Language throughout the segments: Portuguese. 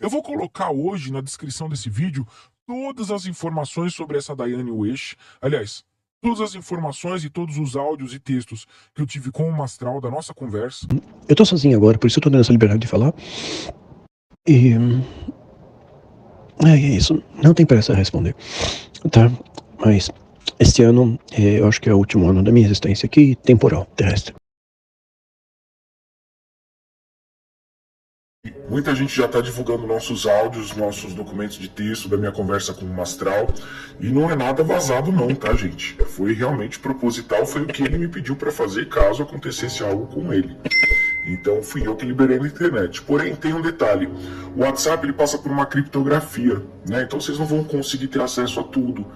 Eu vou colocar hoje na descrição desse vídeo todas as informações sobre essa Daiane Wish. Aliás, todas as informações e todos os áudios e textos que eu tive com o Mastral da nossa conversa. Eu tô sozinho agora, por isso eu tô dando essa liberdade de falar. E... é isso. Não tem pressa a responder. Tá? Mas este ano, eu acho que é o último ano da minha existência aqui, temporal, terrestre. Muita gente já está divulgando nossos áudios, nossos documentos de texto da minha conversa com o Mastral. E não é nada vazado não, tá, gente? Foi realmente proposital, foi o que ele me pediu para fazer caso acontecesse algo com ele. Então fui eu que liberei na internet. Porém, tem um detalhe. O WhatsApp ele passa por uma criptografia, né? Então vocês não vão conseguir ter acesso a tudo.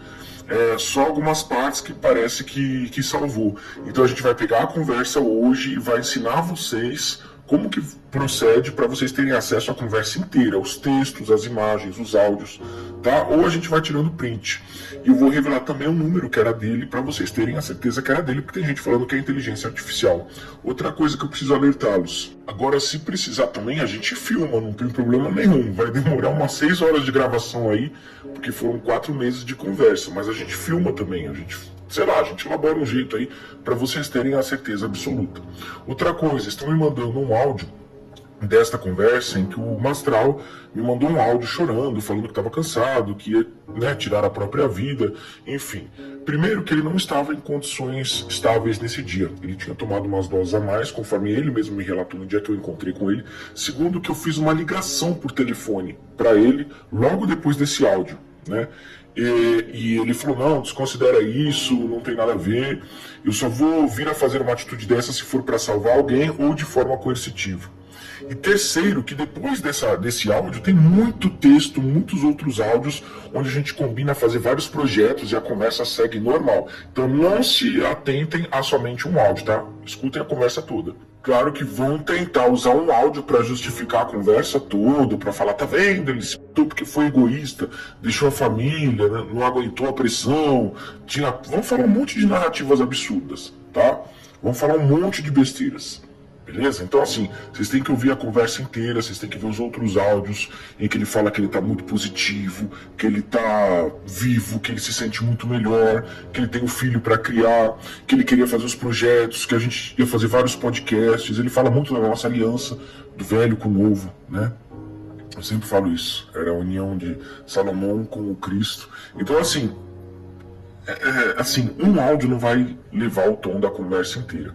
Só algumas partes que parece que salvou. Então a gente vai pegar a conversa hoje e vai ensinar vocês como que procede para vocês terem acesso à conversa inteira, os textos, as imagens, os áudios, tá? Ou a gente vai tirando print. E eu vou revelar também o número que era dele para vocês terem a certeza que era dele, porque tem gente falando que é inteligência artificial. Outra coisa que eu preciso alertá-los. Agora, se precisar também, a gente filma, não tem problema nenhum. Vai demorar umas 6 horas de gravação aí, porque foram 4 meses de conversa, mas a gente filma também, a gente elabora um jeito aí para vocês terem a certeza absoluta. Outra coisa, estão me mandando um áudio desta conversa em que o Mastral me mandou um áudio chorando, falando que estava cansado, que ia, né, tirar a própria vida, enfim. Primeiro que ele não estava em condições estáveis nesse dia. Ele tinha tomado umas doses a mais, conforme ele mesmo me relatou no dia que eu encontrei com ele. Segundo que eu fiz uma ligação por telefone para ele logo depois desse áudio, né? E ele falou, não, desconsidera isso, não tem nada a ver, eu só vou vir a fazer uma atitude dessa se for para salvar alguém ou de forma coercitiva. E terceiro, que depois desse áudio tem muito texto, muitos outros áudios, onde a gente combina fazer vários projetos e a conversa segue normal. Então não se atentem a somente um áudio, tá? Escutem a conversa toda. Claro que vão tentar usar um áudio para justificar a conversa toda, para falar, tá vendo, ele se matou porque foi egoísta, deixou a família, né? Não aguentou a pressão, vão falar um monte de narrativas absurdas, tá? Vão falar um monte de besteiras. Beleza? Então assim, vocês têm que ouvir a conversa inteira, vocês têm que ver os outros áudios em que ele fala que ele tá muito positivo, que ele tá vivo, que ele se sente muito melhor, que ele tem um filho para criar, que ele queria fazer os projetos, que a gente ia fazer vários podcasts. Ele fala muito da nossa aliança, do velho com o novo, né? Eu sempre falo isso, era a união de Salomão com o Cristo. Então assim, um áudio não vai levar o tom da conversa inteira.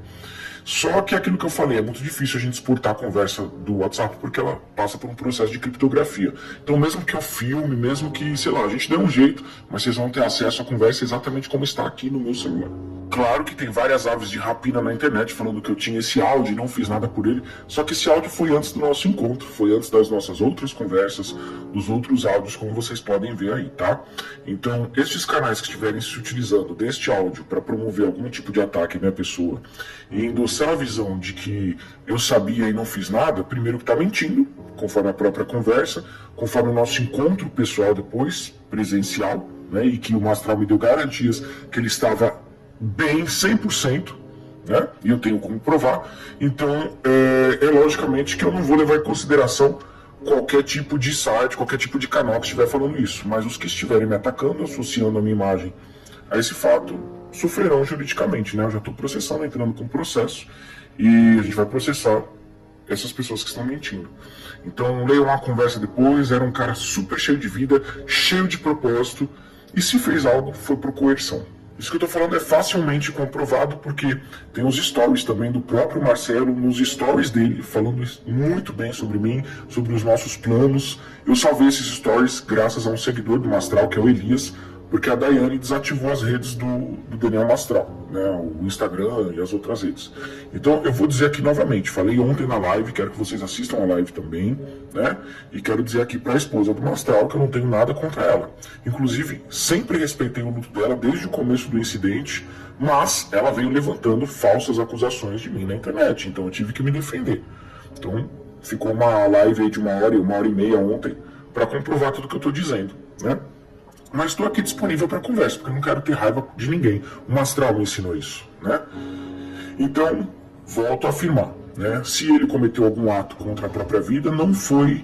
Só que aquilo que eu falei, é muito difícil a gente exportar a conversa do WhatsApp porque ela passa por um processo de criptografia. Então mesmo que eu filme, mesmo que, sei lá, a gente dê um jeito, mas vocês vão ter acesso à conversa exatamente como está aqui no meu celular. Claro que tem várias aves de rapina na internet falando que eu tinha esse áudio e não fiz nada por ele, só que esse áudio foi antes do nosso encontro, foi antes das nossas outras conversas, dos outros áudios, como vocês podem ver aí, tá? Então, estes canais que estiverem se utilizando deste áudio para promover algum tipo de ataque à minha pessoa e endossar a visão de que eu sabia e não fiz nada, primeiro que está mentindo, conforme a própria conversa, conforme o nosso encontro pessoal depois, presencial, né, e que o Mastral me deu garantias que ele estava bem 100%, né, e eu tenho como provar. Então, logicamente que eu não vou levar em consideração qualquer tipo de site, qualquer tipo de canal que estiver falando isso, mas os que estiverem me atacando, associando a minha imagem a esse fato, sofrerão juridicamente, né? Eu já estou processando, entrando com processo, e a gente vai processar essas pessoas que estão mentindo. Então leiam uma conversa depois, era um cara super cheio de vida, cheio de propósito, e se fez algo, foi por coerção. Isso que eu estou falando é facilmente comprovado, porque tem os stories também do próprio Marcelo, nos stories dele, falando muito bem sobre mim, sobre os nossos planos. Eu salvei esses stories graças a um seguidor do Mastral, que é o Elias, porque a Daiane desativou as redes do Daniel Mastral, né, o Instagram e as outras redes. Então eu vou dizer aqui novamente, falei ontem na live, quero que vocês assistam a live também, né, e quero dizer aqui para a esposa do Mastral que eu não tenho nada contra ela. Inclusive, sempre respeitei o luto dela desde o começo do incidente, mas ela veio levantando falsas acusações de mim na internet, então eu tive que me defender. Então ficou uma live aí de 1 hora e meia ontem, para comprovar tudo que eu estou dizendo, né? Mas estou aqui disponível para conversa, porque eu não quero ter raiva de ninguém. O Mastral me ensinou isso, né? Então, volto a afirmar, né? Se ele cometeu algum ato contra a própria vida, não foi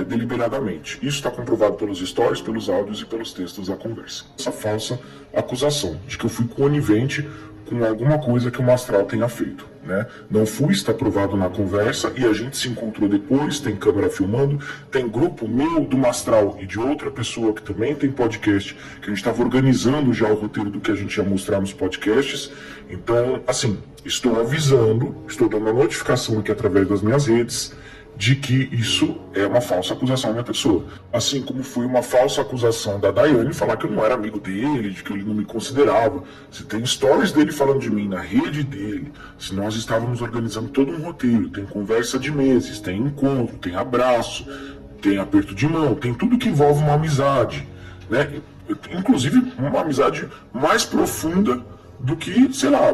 deliberadamente. Isso está comprovado pelos stories, pelos áudios e pelos textos da conversa. Essa falsa acusação de que eu fui conivente com alguma coisa que o Mastral tenha feito, né? Não fui, está provado na conversa, e a gente se encontrou depois, tem câmera filmando, tem grupo meu do Mastral e de outra pessoa que também tem podcast, que a gente estava organizando já o roteiro do que a gente ia mostrar nos podcasts. Então, assim, estou avisando, estou dando uma notificação aqui através das minhas redes, de que isso é uma falsa acusação à minha pessoa. Assim como foi uma falsa acusação da Daiane falar que eu não era amigo dele, de que ele não me considerava. Se tem stories dele falando de mim na rede dele, se nós estávamos organizando todo um roteiro, tem conversa de meses, tem encontro, tem abraço, tem aperto de mão, tem tudo que envolve uma amizade, né? Inclusive uma amizade mais profunda do que, sei lá,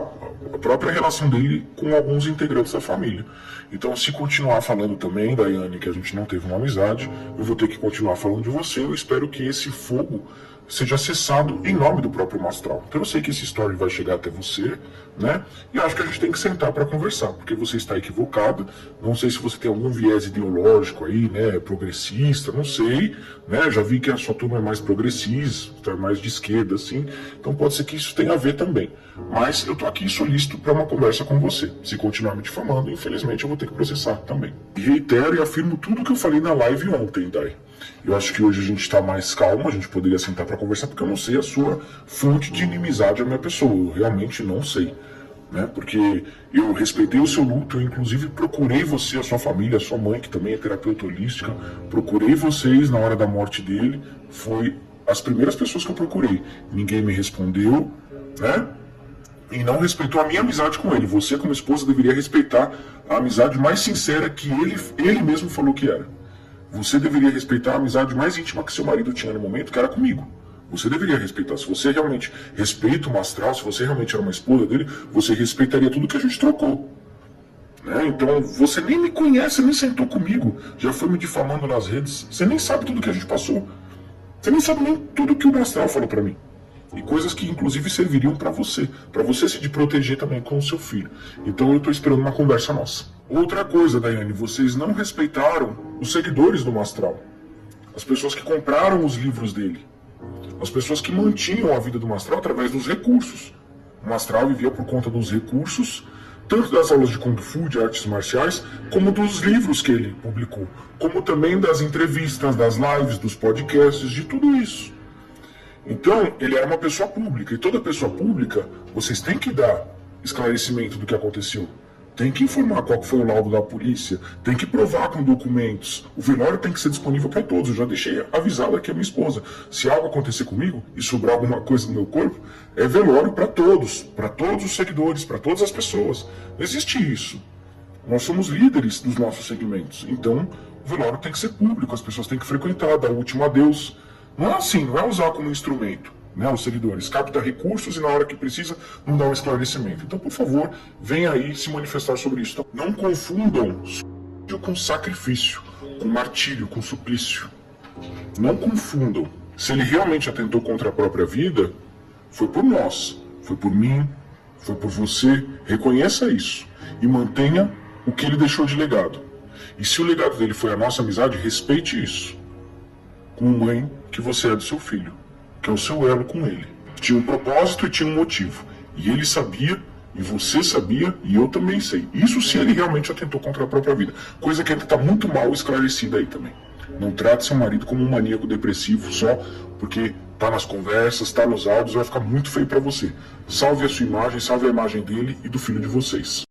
a própria relação dele com alguns integrantes da família. Então, se continuar falando também, Daiane, que a gente não teve uma amizade, eu vou ter que continuar falando de você. Eu espero que esse fogo seja cessado em nome do próprio Mastral. Então eu sei que esse story vai chegar até você, né? E eu acho que a gente tem que sentar para conversar, porque você está equivocada. Não sei se você tem algum viés ideológico aí, né? Progressista, não sei, né? Já vi que a sua turma é mais progressista, mais de esquerda, assim. Então pode ser que isso tenha a ver também. Mas eu tô aqui solícito para uma conversa com você. Se continuar me difamando, infelizmente eu vou ter que processar também. E reitero e afirmo tudo que eu falei na live ontem, Dai. Eu acho que hoje a gente está mais calmo, a gente poderia sentar para conversar, porque eu não sei a sua fonte de inimizade à minha pessoa. Eu realmente não sei, né? Porque eu respeitei o seu luto, eu inclusive procurei você, a sua família, a sua mãe, que também é terapeuta holística, procurei vocês na hora da morte dele, foi as primeiras pessoas que eu procurei. Ninguém me respondeu, né? E não respeitou a minha amizade com ele. Você, como esposa, deveria respeitar a amizade mais sincera que ele mesmo falou que era. Você deveria respeitar a amizade mais íntima que seu marido tinha no momento, que era comigo. Você deveria respeitar. Se você realmente respeita o Mastral, se você realmente era uma esposa dele, você respeitaria tudo que a gente trocou. Né? Então, você nem me conhece, nem sentou comigo, já foi me difamando nas redes. Você nem sabe tudo que a gente passou. Você nem sabe nem tudo que o Mastral falou pra mim. E coisas que inclusive serviriam para você se de proteger também com o seu filho. Então eu tô esperando uma conversa nossa. Outra coisa, Daiane, vocês não respeitaram os seguidores do Mastral. As pessoas que compraram os livros dele. As pessoas que mantinham a vida do Mastral através dos recursos. O Mastral vivia por conta dos recursos, tanto das aulas de Kung Fu, de artes marciais, como dos livros que ele publicou. Como também das entrevistas, das lives, dos podcasts, de tudo isso. Então, ele era uma pessoa pública, e toda pessoa pública, vocês têm que dar esclarecimento do que aconteceu. Tem que informar qual foi o laudo da polícia, tem que provar com documentos. O velório tem que ser disponível para todos. Eu já deixei avisado aqui a minha esposa. Se algo acontecer comigo e sobrar alguma coisa no meu corpo, é velório para todos os seguidores, para todas as pessoas. Não existe isso. Nós somos líderes dos nossos segmentos, então o velório tem que ser público, as pessoas têm que frequentar, dar o último adeus. Não é assim, não é usar como instrumento, né, os seguidores. Capta recursos e na hora que precisa não dá um esclarecimento. Então, por favor, venha aí se manifestar sobre isso. Não confundam suicídio com sacrifício, com martírio, com suplício. Não confundam. Se ele realmente atentou contra a própria vida, foi por nós, foi por mim, foi por você. Reconheça isso e mantenha o que ele deixou de legado. E se o legado dele foi a nossa amizade, respeite isso. Como mãe que você é do seu filho, que é o seu elo com ele. Tinha um propósito e tinha um motivo. E ele sabia, e você sabia, e eu também sei. Isso se ele realmente atentou contra a própria vida. Coisa que ainda está muito mal esclarecida aí também. Não trate seu marido como um maníaco depressivo só porque tá nas conversas, tá nos áudios, vai ficar muito feio para você. Salve a sua imagem, salve a imagem dele e do filho de vocês.